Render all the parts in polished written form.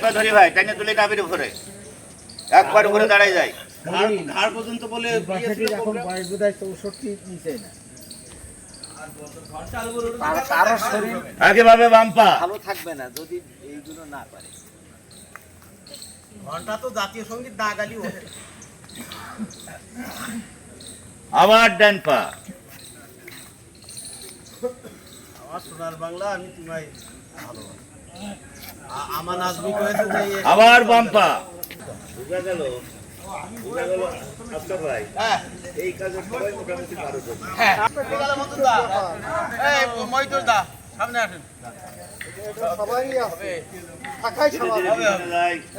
পা ধরি ভাই, টাইনে তুলে নাবির উপরে, একবার উপরে দাঁড়াই যায়, ঘাড় পর্যন্ত বলে এখন বয়স বোধ হয় 64 নিচে না। একেভাবে বাম পা ভালো থাকবে না যদি এইগুলো না পারে। ঘন্টা তো জাতীয় সঙ্গীত না গালি ওঠে। আবার ডান পা, আমার সোনার বাংলা, আমি তোমায় ভালোবাসি। আমার নাজমি করেছে যে আবার বাম পা, বুঝা গেল আচ্ছা ভাই, এই কাজে সবাই মোটামুটি পারো। হ্যাঁ মতন দা, এই মইদুর দা সামনে আসেন। সবাই হবে, থাকাই সবাই হবে।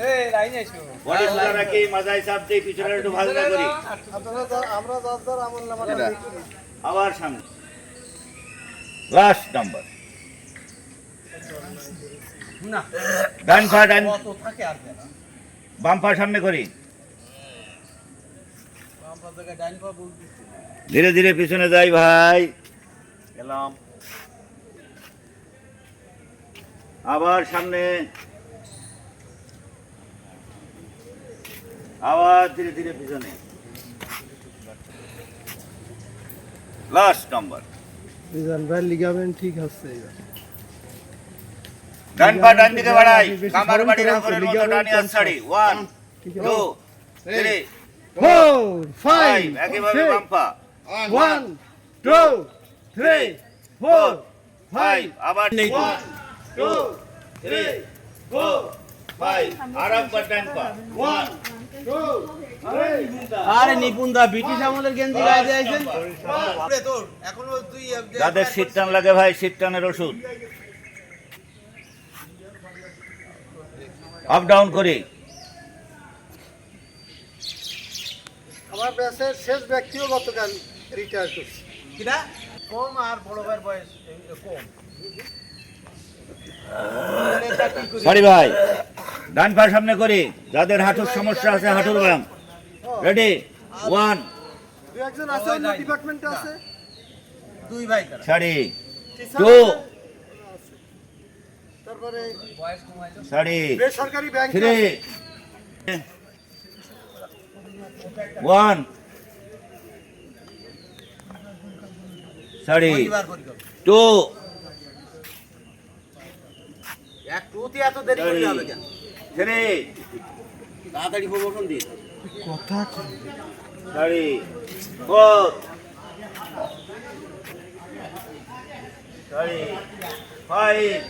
এই লাইনে এসো, বডি সোজা রাখি, মাথায় চাপ দেই, পিছনে একটু ভালকা করি। আপনারা আমরা দরদার আমল নামাটা করি। আবার সামনে, লাস্ট নাম্বার, না ডান পা, ডান কত থাকে আর না, বাম পা সামনে করি, বাম পা থেকে ডান পা বলতেছি। ধীরে ধীরে পিছনে যাই ভাই, গেলাম, আবার সামনে, আবার ধীরে ধীরে পিছনে, লাস্ট নাম্বার, রিজান ভাই লিগামেন্ট ঠিক আছে। ডান পা ডান দিকে বাড়াই, কামার বাড়ি রাখরের মতো ডানি হাত ছাড়ি, 1 2 3 4 5, একেভাবে বাম পা, 1 2 3 4 5, আবার 1 2 3 4 5, আর একবার ডান পা, 1 2 আরে নিপুণদা ব্রিটিশ আমলের গেঞ্জি গায়ে দিয়েছেন তোর এখনো তুই যাদের শীত টান লাগে ভাই, শীত টানের ওষুধ, আপ ডাউন করি। আমার ব্যাচের শেষ ব্যক্তিও গতকাল রিটায়ার করছে। কিনা কম আর বড় ভাইয়ের বয়স কম। সরি ভাই, ডান পা সামনে করি, যাদের হাঁটুর সমস্যা আছে হাঁটুর ব্যায়াম, রেডি 1 দুই একজন আছে অন্য ডিপার্টমেন্টে আছে, দুই ভাই তারা, সারি 2 তারপরে বয়স কমাইলো, সারি বেসরকারি ব্যাংক 3 1 সারি 2 এক টুতে এত দেরি করতে হবে কেন? 3 তাড়াতাড়ি প্রমোশন দিন। কথা সারি 4 সারি 5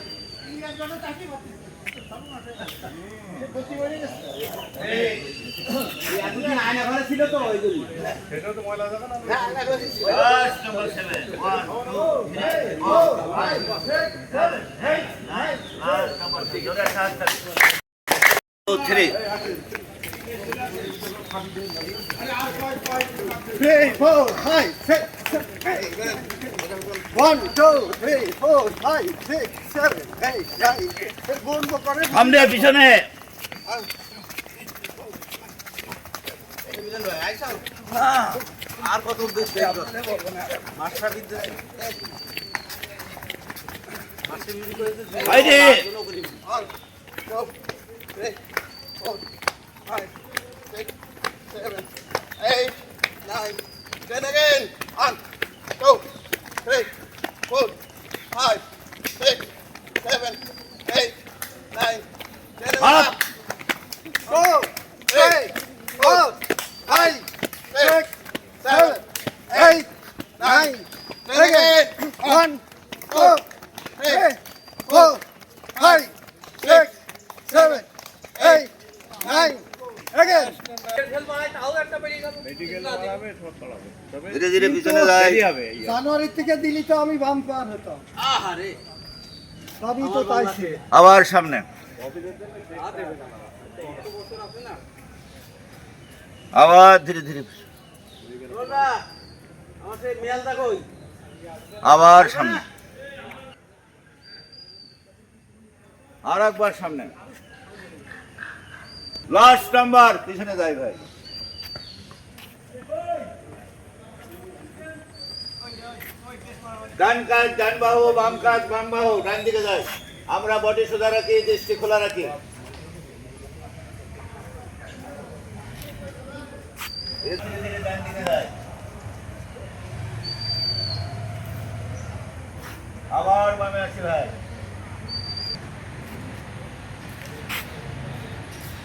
এতদিন আয়না ঘরে ছিল তো ওইগুলি। Last number 7 1 2 3 4 5 6 7 8 9 last number 6 ওটা 2 3 3 4 5 6 1 2 3 4 5 6 7 8 9 বন্ধ করে সামনে পিছনে আর কত উদ্দেশ্য মাস্টার বিদ্যালয় বাইরে আপ ধীরে ধীরে পিছনে যাই, জানুয়ারি থেকে দিলি তো আমি বাম্পার হতাম। আহারে সবই তো তাই ছিল। আবার সামনে, আবার ধীরে ধীরে আবার সামনে, আর একবার সামনে, লাস্ট নাম্বার পিছনে যাই ভাই, ডান কাজ ডান বাহু, বাম কাজ বাম বাহু, ডান দিকে যাই, আমরা বডি সোজা রাখি, দৃষ্টি খোলা রাখি, ধীরে ধীরে ডান দিকে যায়। আবার বামে আসি ভাই।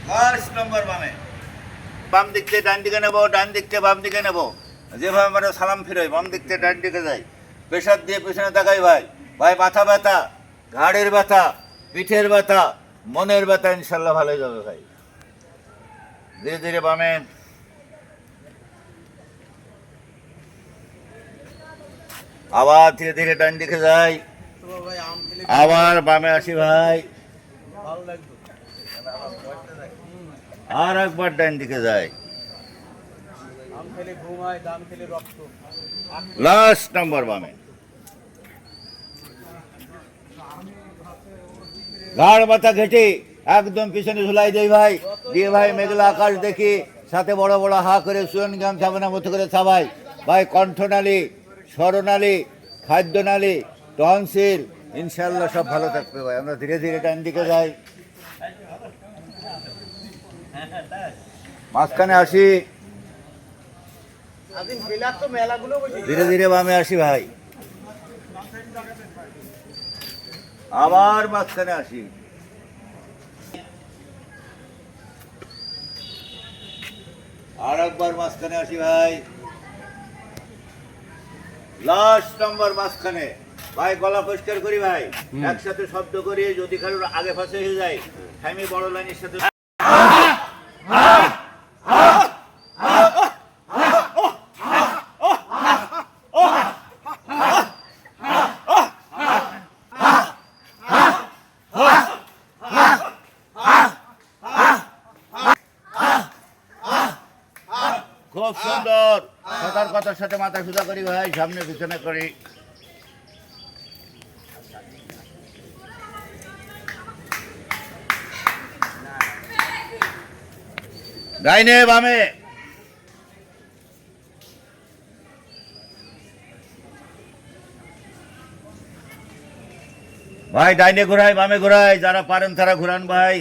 ফার্স্ট নম্বর বামে। বাম দিক থেকে ডান দিকে নেবো, ডান দিক থেকে বাম দিকে নেবো, যেভাবে আমরা সালাম ফিরোই বাম দিক থেকে ডান দিকে যাই। প্রেশার দিয়ে পেছনে তাকাই ভাই। ভাই মাথা ব্যথা, ঘাড়ের ব্যথা, পিঠের ব্যথা, মনের ব্যথা ইনশাল্লাহ ভালো হয়ে যাবে ভাই। ধীরে ধীরে বামে। আবার ধীরে ধীরে ডান দিকে যাই। আবার বামে আসি ভাই। আর একবার ডান দিকে যাই। লাস্ট নাম্বার বামে। ঘাড় মাথা ঘেটে একদম পিছনে ঝুলাই দেই ভাই। দিয়ে ভাই মেঘলা আকাশ দেখি, সাথে বড় বড় হা করে সুয়ন গাম ছাপানোর মতো করে ছাপাই ভাই। কণ্ঠনালী, স্বরনালী, খাদ্যনালী, টনসিল ইনশাল্লাহ সব ভালো থাকবে ভাই। আমরা ধীরে ধীরে ডান দিকে যাই। মাঝখানে আসি। ধীরে ধীরে বামে আসি ভাই। আবার মাঝখানে আসি। আর একবার মাঝখানে আসি ভাই। লাস্ট নাম্বার মাঝখানে ভাই। গলা পরিষ্কার করি ভাই, একসাথে শব্দ করি। যদি কারোর আগে পাশে হয়ে যায় আমি বড় লাইনের সাথে। খুব সুন্দর সতর্কতার সাথে মাথা সোজা করি ভাই, সামনে পিছনে করি। ডাইনে বামে। ভাই ডাইনে ঘোরাই, বামে ঘোরাই, যারা পারেন তারা ঘুরান ভাই।